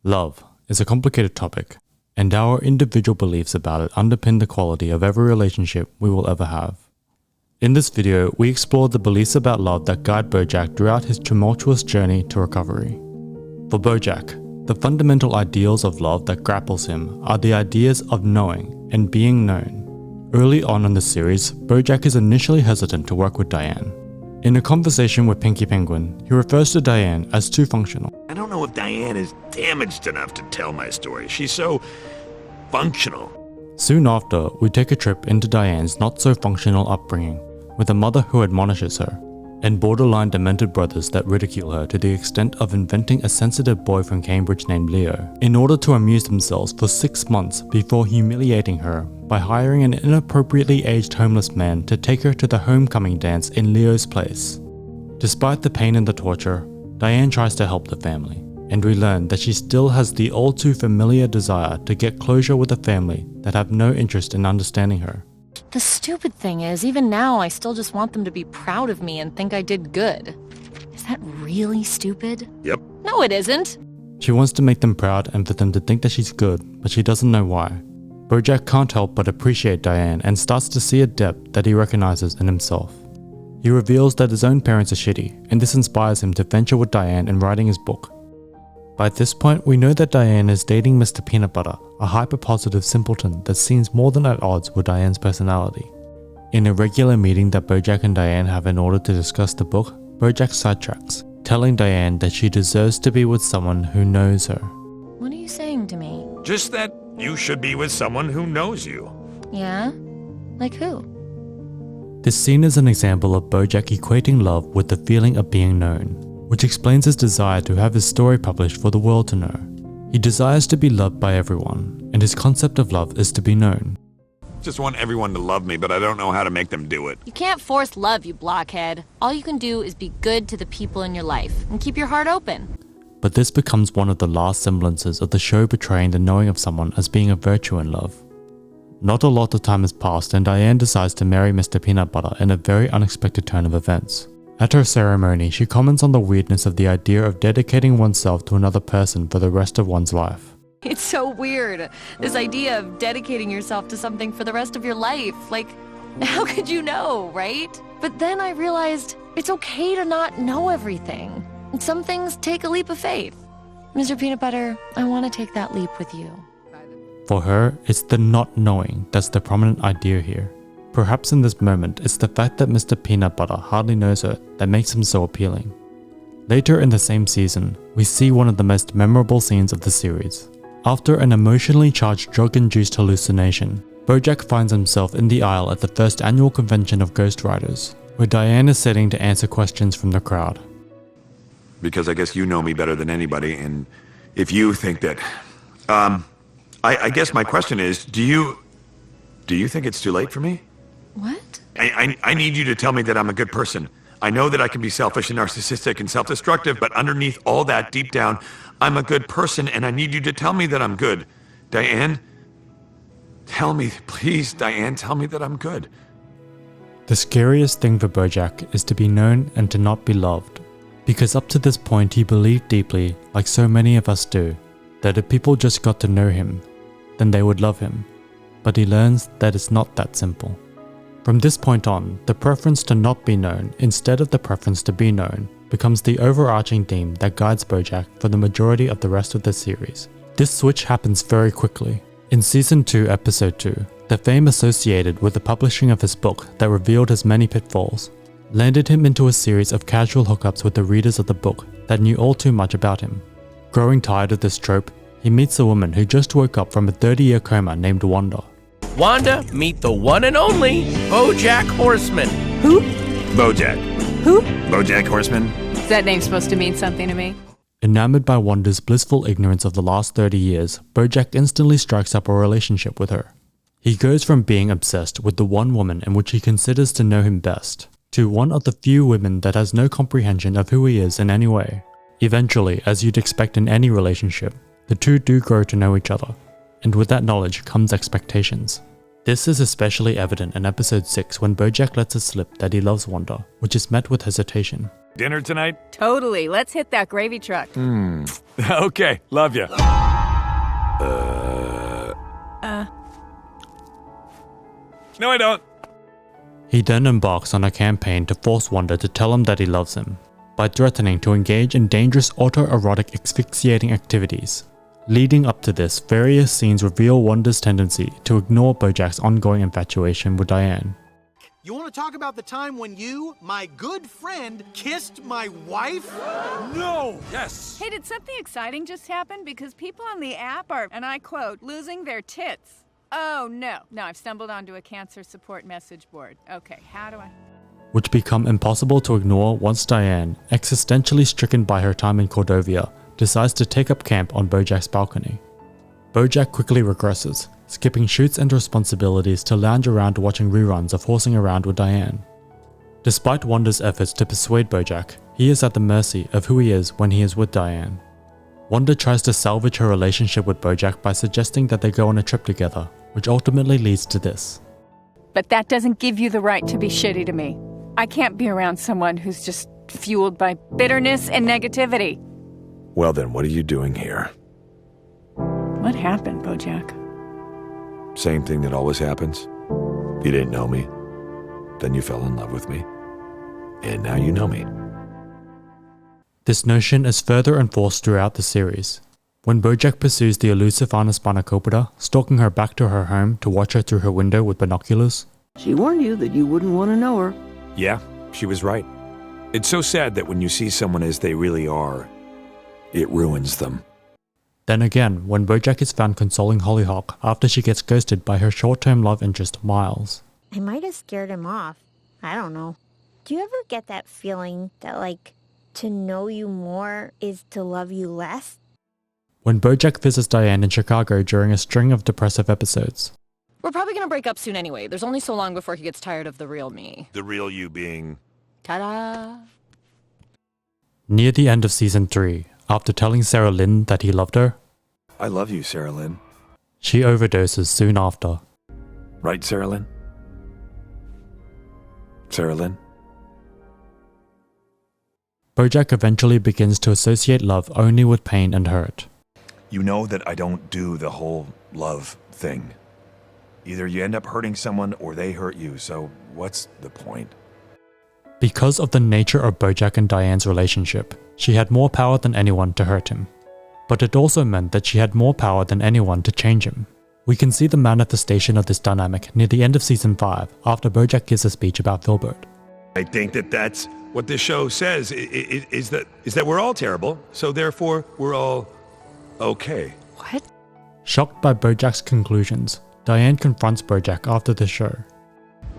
Love is a complicated topic, and our individual beliefs about it underpin the quality of every relationship we will ever have. In this video, we explore the beliefs about love that guide Bojack throughout his tumultuous journey to recovery. For Bojack, the fundamental ideals of love that grapples him are the ideas of knowing and being known. Early on in the series, Bojack is initially hesitant to work with Diane. In a conversation with Pinky Penguin, he refers to Diane as too functional. I don't know if Diane is damaged enough to tell my story. She's so functional. Soon after, we take a trip into Diane's not-so-functional upbringing, with a mother who admonishes her, and borderline demented brothers that ridicule her to the extent of inventing a sensitive boy from Cambridge named Leo, in order to amuse themselves for 6 months before humiliating her by hiring an inappropriately aged homeless man to take her to the homecoming dance in Leo's place. Despite the pain and the torture, Diane tries to help the family, and we learn that she still has the all too familiar desire to get closure with a family that have no interest in understanding her. The stupid thing is, even now, I still just want them to be proud of me and think I did good. Is that really stupid? Yep. No, it isn't. She wants to make them proud and for them to think that she's good, but she doesn't know why. Bojack can't help but appreciate Diane and starts to see a depth that he recognizes in himself. He reveals that his own parents are shitty, and this inspires him to venture with Diane in writing his book. By this point, we know that Diane is dating Mr. Peanut Butter, a hyper-positive simpleton that seems more than at odds with Diane's personality. In a regular meeting that Bojack and Diane have in order to discuss the book, Bojack sidetracks, telling Diane that she deserves to be with someone who knows her. What are you saying to me? Just that you should be with someone who knows you. Yeah? Like who? This scene is an example of Bojack equating love with the feeling of being known, which explains his desire to have his story published for the world to know. He desires to be loved by everyone, and his concept of love is to be known. Just want everyone to love me, but I don't know how to make them do it. You can't force love, you blockhead. All you can do is be good to the people in your life and keep your heart open. But this becomes one of the last semblances of the show portraying the knowing of someone as being a virtue in love. Not a lot of time has passed and Diane decides to marry Mr. Peanut Butter in a very unexpected turn of events. At her ceremony, she comments on the weirdness of the idea of dedicating oneself to another person for the rest of one's life. It's so weird, this idea of dedicating yourself to something for the rest of your life. Like, how could you know, right? But then I realized it's okay to not know everything. Some things take a leap of faith. Mr. Peanut Butter, I want to take that leap with you. For her, it's the not knowing that's the prominent idea here. Perhaps in this moment, it's the fact that Mr. Peanut Butter hardly knows her that makes him so appealing. Later in the same season, we see one of the most memorable scenes of the series. After an emotionally charged drug-induced hallucination, Bojack finds himself in the aisle at the first annual convention of ghostwriters, where Diane is sitting to answer questions from the crowd. Because I guess you know me better than anybody, and if you think that... I guess my question is, do you think it's too late for me? What? I need you to tell me that I'm a good person. I know that I can be selfish and narcissistic and self-destructive, but underneath all that, deep down, I'm a good person, and I need you to tell me that I'm good. Diane, tell me, please, Diane, tell me that I'm good. The scariest thing for Bojack is to be known and to not be loved, because up to this point he believed deeply, like so many of us do, that if people just got to know him, then they would love him. But he learns that it's not that simple. From this point on, the preference to not be known instead of the preference to be known becomes the overarching theme that guides Bojack for the majority of the rest of the series. This switch happens very quickly. In Season 2, Episode 2, the fame associated with the publishing of his book that revealed his many pitfalls landed him into a series of casual hookups with the readers of the book that knew all too much about him. Growing tired of this trope, he meets a woman who just woke up from a 30-year coma named Wanda. Wanda, meet the one and only Bojack Horseman. Who? Bojack. Who? Bojack Horseman. Is that name supposed to mean something to me? Enamored by Wanda's blissful ignorance of the last 30 years, Bojack instantly strikes up a relationship with her. He goes from being obsessed with the one woman in which he considers to know him best, to one of the few women that has no comprehension of who he is in any way. Eventually, as you'd expect in any relationship, the two do grow to know each other, and with that knowledge comes expectations. This is especially evident in episode 6 when Bojack lets it slip that he loves Wanda, which is met with hesitation. Dinner tonight? Totally. Let's hit that gravy truck. Okay, love ya. No, I don't. He then embarks on a campaign to force Wanda to tell him that he loves him, by threatening to engage in dangerous autoerotic asphyxiating activities. Leading up to this, various scenes reveal Wanda's tendency to ignore Bojack's ongoing infatuation with Diane. You want to talk about the time when you, my good friend, kissed my wife? No! Yes! Hey, did something exciting just happen? Because people on the app are, and I quote, losing their tits. Oh, no. No, I've stumbled onto a cancer support message board. Okay, how do I... Which become impossible to ignore once Diane, existentially stricken by her time in Cordovia, decides to take up camp on Bojack's balcony. Bojack quickly regresses, skipping shoots and responsibilities to lounge around watching reruns of Horsing Around with Diane. Despite Wanda's efforts to persuade Bojack, he is at the mercy of who he is when he is with Diane. Wanda tries to salvage her relationship with Bojack by suggesting that they go on a trip together, which ultimately leads to this. But that doesn't give you the right to be shitty to me. I can't be around someone who's just fueled by bitterness and negativity. Well then, what are you doing here? What happened, Bojack? Same thing that always happens. You didn't know me. Then you fell in love with me. And now you know me. This notion is further enforced throughout the series. When Bojack pursues the elusive Ana Spanakopita, stalking her back to her home to watch her through her window with binoculars. She warned you that you wouldn't want to know her. Yeah, she was right. It's so sad that when you see someone as they really are, it ruins them. Then again, when Bojack is found consoling Hollyhock after she gets ghosted by her short-term love interest, Miles. I might have scared him off. I don't know. Do you ever get that feeling that, like, to know you more is to love you less? When Bojack visits Diane in Chicago during a string of depressive episodes. We're probably gonna break up soon anyway. There's only so long before he gets tired of the real me. The real you being... Ta-da! Near the end of season 3, after telling Sarah Lynn that he loved her, I love you, Sarah Lynn. she overdoses soon after. Right, Sarah Lynn? Sarah Lynn? Bojack eventually begins to associate love only with pain and hurt. You know that I don't do the whole love thing. Either you end up hurting someone or they hurt you, so what's the point? Because of the nature of Bojack and Diane's relationship, she had more power than anyone to hurt him. But it also meant that she had more power than anyone to change him. We can see the manifestation of this dynamic near the end of season 5 after Bojack gives a speech about Filbert. I think that that's what this show says, is that we're all terrible, so therefore we're all okay. What? Shocked by Bojack's conclusions, Diane confronts Bojack after the show.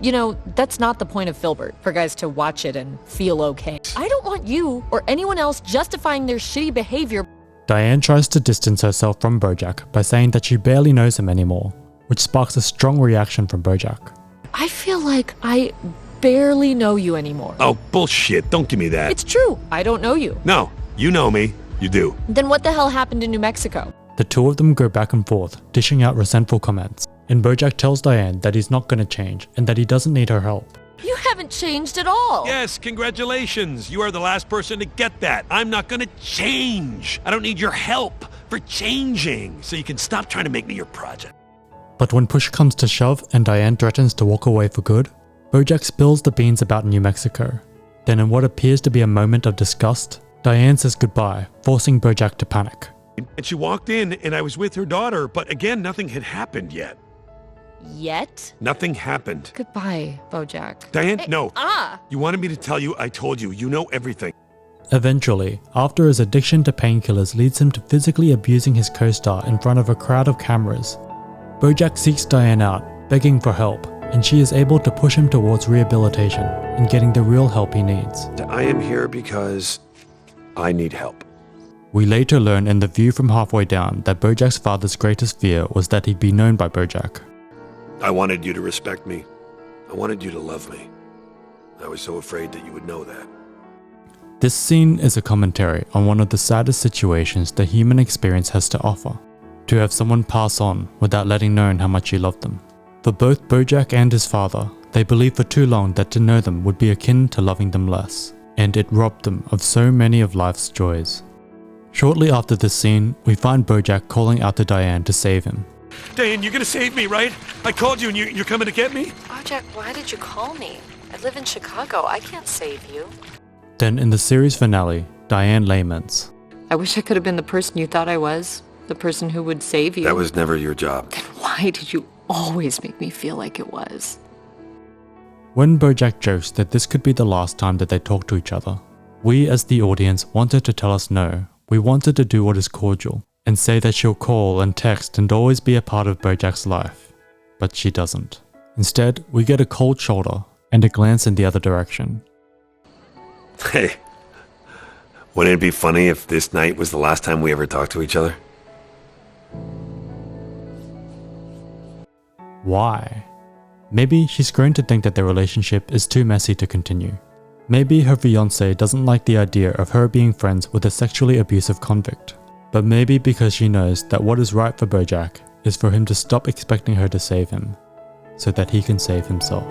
You know, that's not the point of Filbert, for guys to watch it and feel okay. I don't want you or anyone else justifying their shitty behavior. Diane tries to distance herself from Bojack by saying that she barely knows him anymore, which sparks a strong reaction from Bojack. I feel like I barely know you anymore. Oh, bullshit. Don't give me that. It's true. I don't know you. No, you know me. You do. Then what the hell happened in New Mexico? The two of them go back and forth, dishing out resentful comments, and Bojack tells Diane that he's not going to change and that he doesn't need her help. You haven't changed at all. Yes, congratulations. You are the last person to get that. I'm not gonna change. I don't need your help for changing, so you can stop trying to make me your project. But when push comes to shove and Diane threatens to walk away for good, Bojack spills the beans about New Mexico. Then in what appears to be a moment of disgust, Diane says goodbye, forcing Bojack to panic. And she walked in and I was with her daughter, but again, nothing had happened yet. Yet? Nothing happened. Goodbye, Bojack. Diane, Hey, no. Ah! You wanted me to tell you, I told you. You know everything. Eventually, after his addiction to painkillers leads him to physically abusing his co-star in front of a crowd of cameras, Bojack seeks Diane out, begging for help, and she is able to push him towards rehabilitation and getting the real help he needs. I am here because I need help. We later learn in The View from Halfway Down that Bojack's father's greatest fear was that he'd be known by Bojack. I wanted you to respect me. I wanted you to love me. I was so afraid that you would know that. This scene is a commentary on one of the saddest situations the human experience has to offer. To have someone pass on without letting known how much you love them. For both Bojack and his father, they believed for too long that to know them would be akin to loving them less. and it robbed them of so many of life's joys. Shortly after this scene, we find Bojack calling out to Diane to save him. Diane, you're gonna save me, right? I called you and you're coming to get me? Bojack, why did you call me? I live in Chicago. I can't save you. Then in the series finale, Diane laments. I wish I could have been the person you thought I was. The person who would save you. That was never your job. Then why did you always make me feel like it was? When Bojack jokes that this could be the last time that they talk to each other, we as the audience wanted to tell us no. We wanted to do what is cordial and say that she'll call and text and always be a part of Bojack's life. But she doesn't. Instead, we get a cold shoulder and a glance in the other direction. Hey, wouldn't it be funny if this night was the last time we ever talked to each other? Why? Maybe she's grown to think that their relationship is too messy to continue. Maybe her fiancé doesn't like the idea of her being friends with a sexually abusive convict. But maybe because she knows that what is right for Bojack is for him to stop expecting her to save him, so that he can save himself.